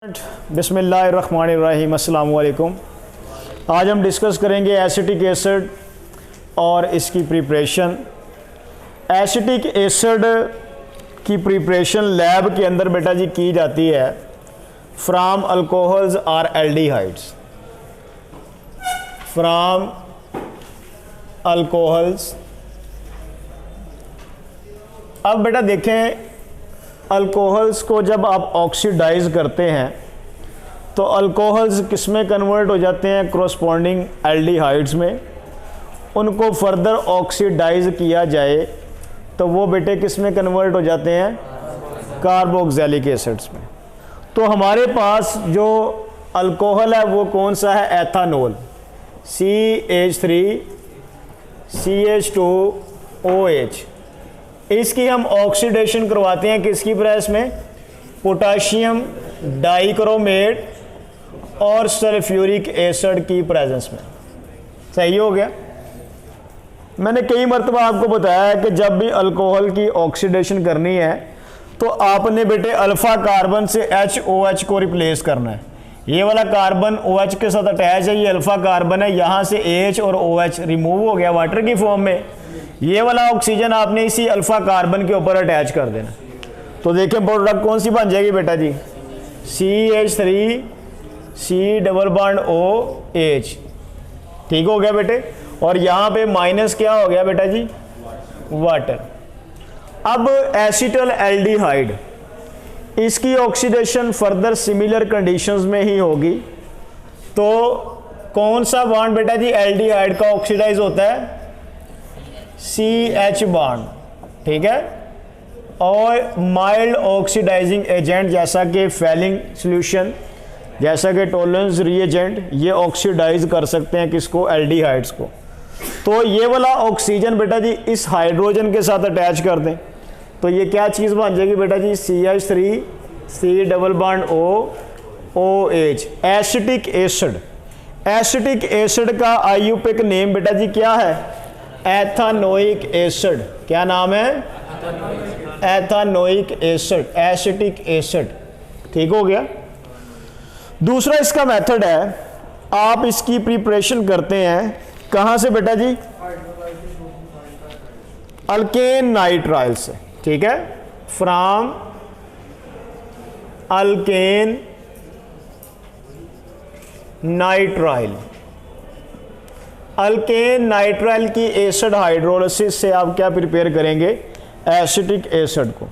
बिस्मिल्लाहिर्रहमानिर्रहीम, अस्सलाम वालेकुम। आज हम डिस्कस करेंगे एसिटिक एसिड और इसकी प्रिपरेशन। एसिटिक एसिड की प्रिपरेशन लैब के अंदर बेटा जी की जाती है फ्राम अल्कोहल्स और एल्डिहाइड्स। From alcohols. अब बेटा देखें, अल्कोहल्स को जब आप ऑक्सीडाइज करते हैं तो अल्कोहल्स किस में कन्वर्ट हो जाते हैं? कोरस्पॉन्डिंग एल्डिहाइड्स में। उनको फर्दर ऑक्सीडाइज किया जाए तो वो बेटे किस में कन्वर्ट हो जाते हैं? कार्बोक्सिलिक एसिड्स में। तो हमारे पास जो अल्कोहल है वो कौन सा है? Ethanol, CH3CH2OH। इसकी हम ऑक्सीडेशन करवाते हैं किसकी प्रेस में? पोटाशियम डाइक्रोमेट और सल्फ्यूरिक एसिड की प्रेजेंस में। सही हो गया। मैंने कई मरतबा आपको बताया है कि जब भी अल्कोहल की ऑक्सीडेशन करनी है तो आपने बेटे अल्फ़ा कार्बन से HOH को रिप्लेस करना है। ये वाला कार्बन OH के साथ अटैच है, ये अल्फ़ा कार्बन है, यहाँ से H और OH रिमूव हो गया वाटर की फॉर्म में। ये वाला ऑक्सीजन आपने इसी अल्फ़ा कार्बन के ऊपर अटैच कर देना। तो देखें प्रोडक्ट कौन सी बन जाएगी बेटा जी? CH3C♯OH। ठीक हो गया बेटे। और यहाँ पे माइनस क्या हो गया बेटा जी? वाटर। अब एसिटल एल्डिहाइड, इसकी ऑक्सीडेशन फर्दर सिमिलर कंडीशंस में ही होगी। तो कौन सा बॉन्ड बेटा जी एल्डिहाइड का ऑक्सीडाइज होता है? CH bond. ठीक है। और माइल्ड ऑक्सीडाइजिंग एजेंट जैसा कि फेलिंग सॉल्यूशन, जैसा कि टोलेंस रिएजेंट, ये ऑक्सीडाइज कर सकते हैं किसको? एल्डिहाइड्स को। तो ये वाला ऑक्सीजन बेटा जी इस हाइड्रोजन के साथ अटैच कर दें तो ये क्या चीज़ बन जाएगी बेटा जी? CH3C♯OH, acetic acid. Acetic acid का आईयूपीएक नेम बेटा जी क्या है? एथानोइक एसिड। क्या नाम है? एथानोइक एसिड, एसिटिक एसिड। ठीक हो गया। दूसरा इसका मेथड है, आप इसकी प्रिपरेशन करते हैं कहां से बेटा जी? अल्केन नाइट्राइल से। ठीक है। From alkane nitrile. Alkane nitrile की एसिड हाइड्रोलिसिस से आप क्या प्रिपेयर करेंगे? एसिटिक एसिड को।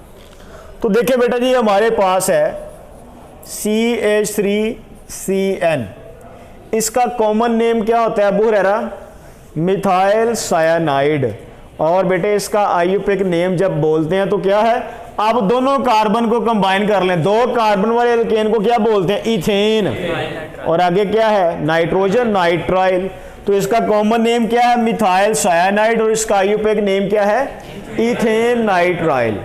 तो देखिए बेटा जी हमारे पास है CH3CN। इसका कॉमन नेम क्या होता है अबू हुरैरा? मिथाइल सायानाइड। और बेटे इसका आईयूपीएक नेम जब बोलते हैं तो क्या है? आप दोनों कार्बन को कंबाइन कर लें, दो कार्बन वाले अल्केन को क्या बोलते हैं? इथेन। और आगे क्या है? Nitrogen, nitrile. तो इसका कॉमन नेम क्या है? मिथाइल सायानाइड। और इसका आईयूपीएक नेम क्या है? Ethane nitrile.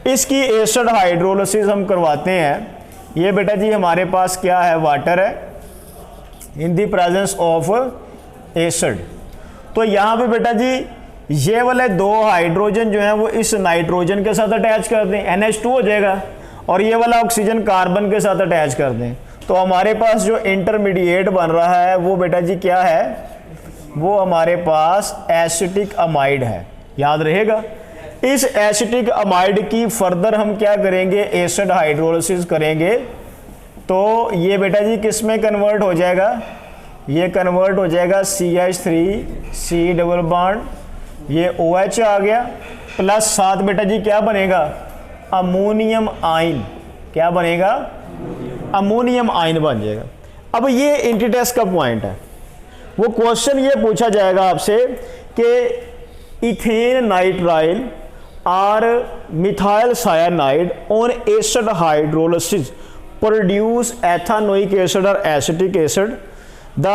इसकी एसिड हाइड्रोलिसिस हम करवाते हैं। ये बेटा जी हमारे पास क्या है? वाटर है in the presence of acid. तो यहाँ पे बेटा जी ये वाले दो हाइड्रोजन जो हैं वो इस नाइट्रोजन के साथ अटैच कर दें, NH2 हो जाएगा। और ये वाला ऑक्सीजन कार्बन के साथ अटैच कर दें तो हमारे पास जो इंटरमीडिएट बन रहा है वो बेटा जी क्या है? वो हमारे पास एसिटिक अमाइड है। याद रहेगा। इस एसिटिक अमाइड की फर्दर हम क्या करेंगे? एसिड हाइड्रोलिसिस करेंगे। तो ये बेटा जी किस में कन्वर्ट हो जाएगा? ये कन्वर्ट हो जाएगा CH3C♯, ये OH आ गया, प्लस साथ बेटा जी क्या बनेगा? Ammonium ion. क्या बनेगा? अमोनियम आयन बन जाएगा। अब ये इंटीटेस्ट का पॉइंट है। वो क्वेश्चन ये पूछा जाएगा आपसे कि इथेन नाइट्राइल और methyl cyanide on acid hydrolysis produce ethanoic acid और acetic acid. The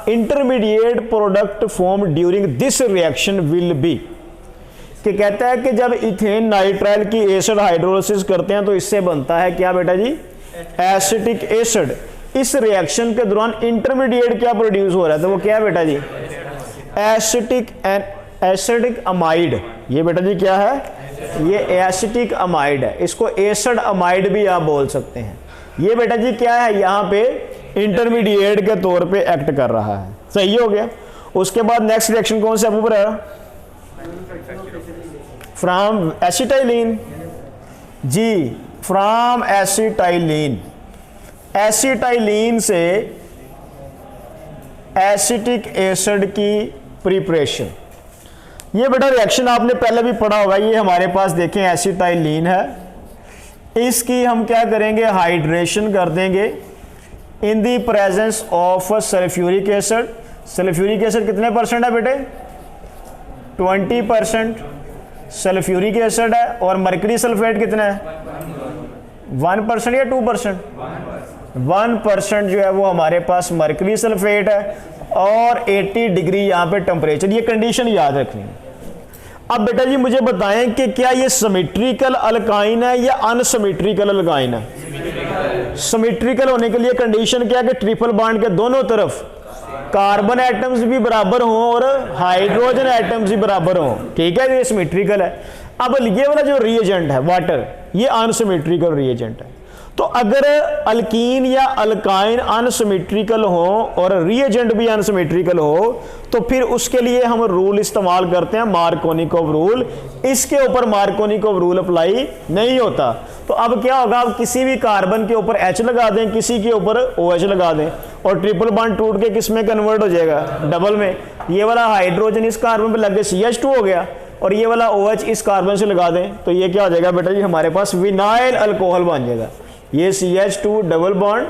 intermediate product form during this reaction will be. कि कहता है कि जब इथेन नाइट्राइल की एसिड हाइड्रोलिसिस करते हैं तो इससे बनता है क्या बेटा जी? Acetic acid. इस रिएक्शन के दौरान इंटरमीडिएट क्या प्रोड्यूस हो रहा है? तो वो क्या है बेटा जी? Acetic amide. ये बेटा जी क्या है? ये एसिटिक अमाइड है। इसको एसिड अमाइड भी आप बोल सकते हैं। ये बेटा जी क्या है, यहाँ पे इंटरमीडिएट के तौर पे एक्ट कर रहा है। सही हो गया। उसके बाद नेक्स्ट रिएक्शन कौन सा ऊपर है, फ्रॉम एसिटाइलिन जी, फ्रॉम एसिटाइलिन, एसिटाइलिन से एसिटिक एसिड की प्रिपरेशन। ये बेटा रिएक्शन आपने पहले भी पढ़ा होगा, ये हमारे पास देखें एसिटाइलिन है, इसकी हम क्या करेंगे, हाइड्रेशन कर देंगे in the presence of sulphuric acid. Sulphuric acid कितने परसेंट है बेटे, 20% सल्फ्यूरिक एसिड है, और मरकरी सल्फेट कितना है, 1% या 2%, 1% जो है वो हमारे पास मरकरी सल्फेट है, और 80 डिग्री यहाँ पे टेम्परेचर। ये कंडीशन याद रखनी है। अब बेटा जी मुझे बताएं कि क्या ये सिमेट्रिकल अल्काइन है या अनसिमेट्रिकल अल्काइन है। सिमेट्रिकल होने के लिए कंडीशन क्या है कि ट्रिपल बॉन्ड के दोनों तरफ कार्बन एटम्स भी बराबर हों और हाइड्रोजन एटम्स भी बराबर हों, ठीक है, ये सिमेट्रिकल है। अब ये वाला जो रिएजेंट है वाटर, ये अनसिमेट्रिकल रिएजेंट है। तो अगर अल्कीन या अल्काइन अनसिमेट्रिकल हो और रिएजेंट भी अनसिमेट्रिकल हो, तो फिर उसके लिए हम रूल इस्तेमाल करते हैं मार्कोनिकोव रूल। इसके ऊपर मार्कोनिकोव रूल अप्लाई नहीं होता। तो अब क्या होगा, आप किसी भी कार्बन के ऊपर H लगा दें, किसी के ऊपर OH लगा दें, और ट्रिपल बॉन्ड टूट के किस में कन्वर्ट हो जाएगा, डबल में। ये वाला हाइड्रोजन इस कार्बन पे लग के CH2 हो गया, और ये वाला OH इस कार्बन से लगा दें, तो ये क्या हो जाएगा बेटा जी, हमारे पास विनाइल अल्कोहल बन जाएगा। ये CH2 डबल बॉन्ड,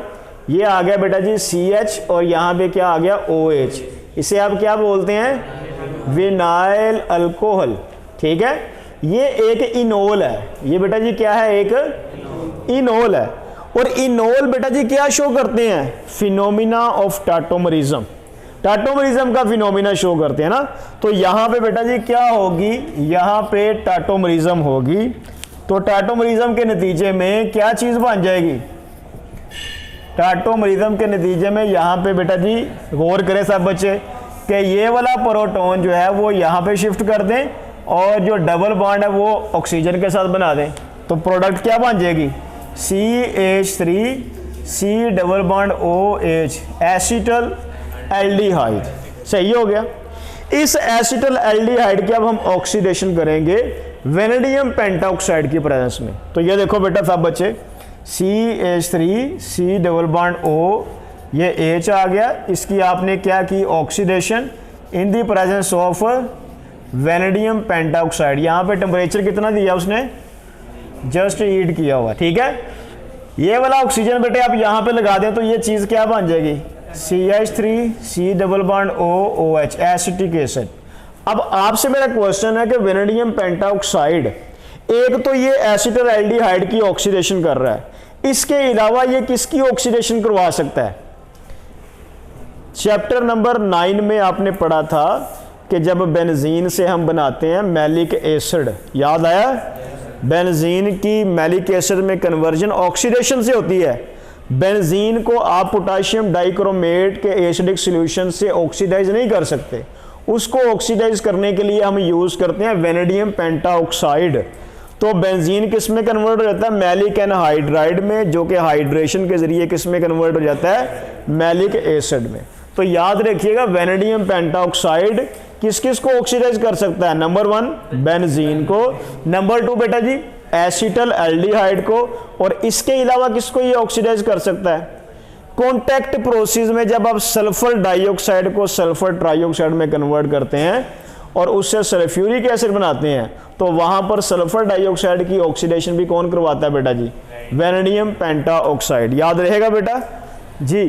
ये आ गया बेटा जी CH, और यहाँ पे क्या आ गया OH। इसे आप क्या बोलते हैं, विनाइल अल्कोहल, ठीक है। ये एक इनोल है, ये बेटा जी क्या है, एक इनोल है। और इनोल बेटा जी क्या शो करते हैं, फिनोमिना ऑफ टाटोमरिज्म, टाटोमरिज्म का फिनोमिना शो करते हैं ना। तो यहाँ पे बेटा जी क्या होगी, यहाँ पे टाटोमरिज्म होगी। तो टाटोमरिज्म के नतीजे में क्या चीज बन जाएगी, टाटोमरिज्म के नतीजे में यहाँ पे बेटा जी गौर करें सब बच्चे कि ये वाला प्रोटॉन जो है वो यहाँ पे शिफ्ट कर दें, और जो डबल बॉन्ड है वो ऑक्सीजन के साथ बना दें। तो प्रोडक्ट क्या बन जाएगी, CH3 C double bond OH, acetaldehyde. सही हो गया। इस एसिटल एल्डिहाइड की अब हम ऑक्सीडेशन करेंगे वेनेडियम पेंटाऑक्साइड की प्रेजेंस में। तो ये देखो बेटा सब बच्चे, CH3 C double bond O, ये H आ गया, इसकी आपने क्या की, oxidation in the presence of vanadium pentoxide. यहाँ पे टेम्परेचर कितना दिया उसने, जस्ट हीट किया हुआ, ठीक है। ये वाला ऑक्सीजन बेटे आप यहाँ पे लगा दें, तो ये चीज़ क्या बन जाएगी, CH3 C double bond OH, acetic acid. अब आपसे मेरा क्वेश्चन है कि वेनेडियम पेंटाऑक्साइड, एक तो ये एसिटल एल्डिहाइड की ऑक्सीडेशन कर रहा है, इसके अलावा ये किसकी ऑक्सीडेशन करवा सकता है। चैप्टर नंबर 9 में आपने पढ़ा था कि जब बेंजीन से हम बनाते हैं मैलिक एसिड, याद आया, बेंजीन की मैलिक एसिड में कन्वर्जन ऑक्सीडेशन से होती है। बेंजीन को आप पोटाशियम डाइक्रोमेट के एसिडिक सॉल्यूशन से ऑक्सीडाइज नहीं कर सकते, उसको ऑक्सीडाइज करने के लिए हम यूज करते हैं वेनेडियम पेंटाऑक्साइड। तो बेंजीन किस में कन्वर्ट हो जाता है, मैलिक एनहाइड्राइड में, जो कि हाइड्रेशन के जरिए किस में कन्वर्ट हो जाता है, मैलिक एसिड में। तो याद रखिएगा वेनेडियम पेंटाऑक्साइड किस किस को ऑक्सीडाइज कर सकता है, नंबर 1 बेंजीन को, नंबर 2 बेटा जी एसिटल एल्डिहाइड को, और इसके अलावा किसको ये ऑक्सीडाइज कर सकता है, कॉन्टैक्ट प्रोसेस में जब आप सल्फर डाइऑक्साइड को सल्फर ट्राइऑक्साइड में कन्वर्ट करते हैं और उससे सल्फ्यूरिक एसिड बनाते हैं, तो वहां पर सल्फर डाइऑक्साइड की ऑक्सीडेशन भी कौन करवाता है बेटा जी, वेनेडियम पेंटाऑक्साइड। याद रहेगा बेटा जी।